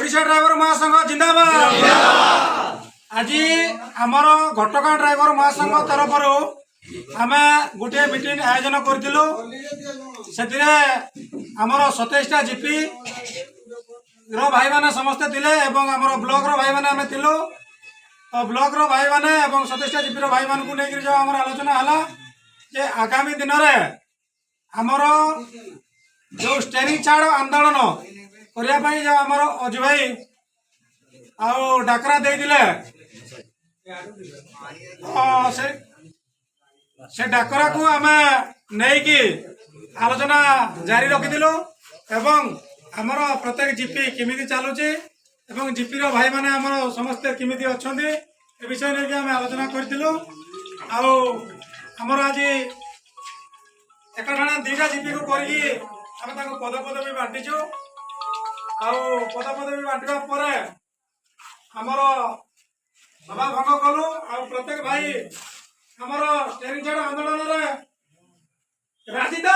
Odisha driver महासंघ जिंदाबाद। आज आमर घटगाँ ड्राइवर महासंघ तरफ आम गोटे मीटिंग आयोजन करूँ से आमर 27टा जीपी रो भाई माने समस्ते थिले एवं आमर ब्लॉक रो भाई माने आमे थिलु। तो ब्लॉक रो भाई माने एवं 27टा जीपी रो भाई मान को लेकर जो आमर आलोचना हला जे आगामी दिन रे आमर जो स्टेरिंग छाड़ आंदोलन करिया पई जो आमर अजु भाई आउ डाकरा दे दिले से डाकरा को आमे नहीं कि आलोचना जारी रखिदिलु एवं आमर प्रत्येक जीपी केमिति चलुची एवं जीपी रो भाई माने आमर समस्त केमिति अछंती ए विषय ने आमे आलोचना करथिलु। आउ आमर आज एकठाणा 2टा जीपी को करगी आमे ताको पद भी बांटीचु। आउ पद भी बांटिबा परे आमर सभा भंग कलु। आउ प्रत्येक भाई आमर स्टेरिंग छाड़ आंदोलन रे राजी तो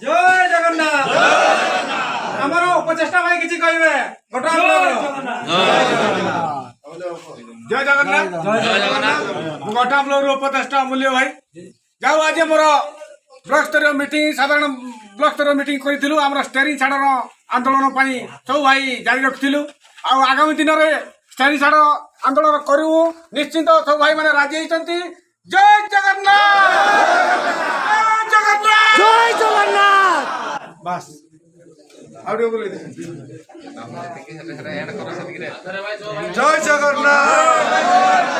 जय जगन्नाथ। आमर उपचेष्टा भाई किछि कहबे घटना जय जगन्नाथ घटा ब्लॉक उपदेष्टा मूल्य भाई जाओ आज मोर ब्लॉक स्तरीय मीटिंग साधारण ब्लॉक स्तरीय मीटिंग करूँ आम स्टेरिंग छाड़ आंदोलन सब भाई जारी रखिलु। आगामी दिन में स्टेरिंग छाड़ आंदोलन करूँ निश्चिंत सब भाई मैंने राजी होती। जय जगन्नाथ जय जगन्नाथ बस जय जगन्नाथ।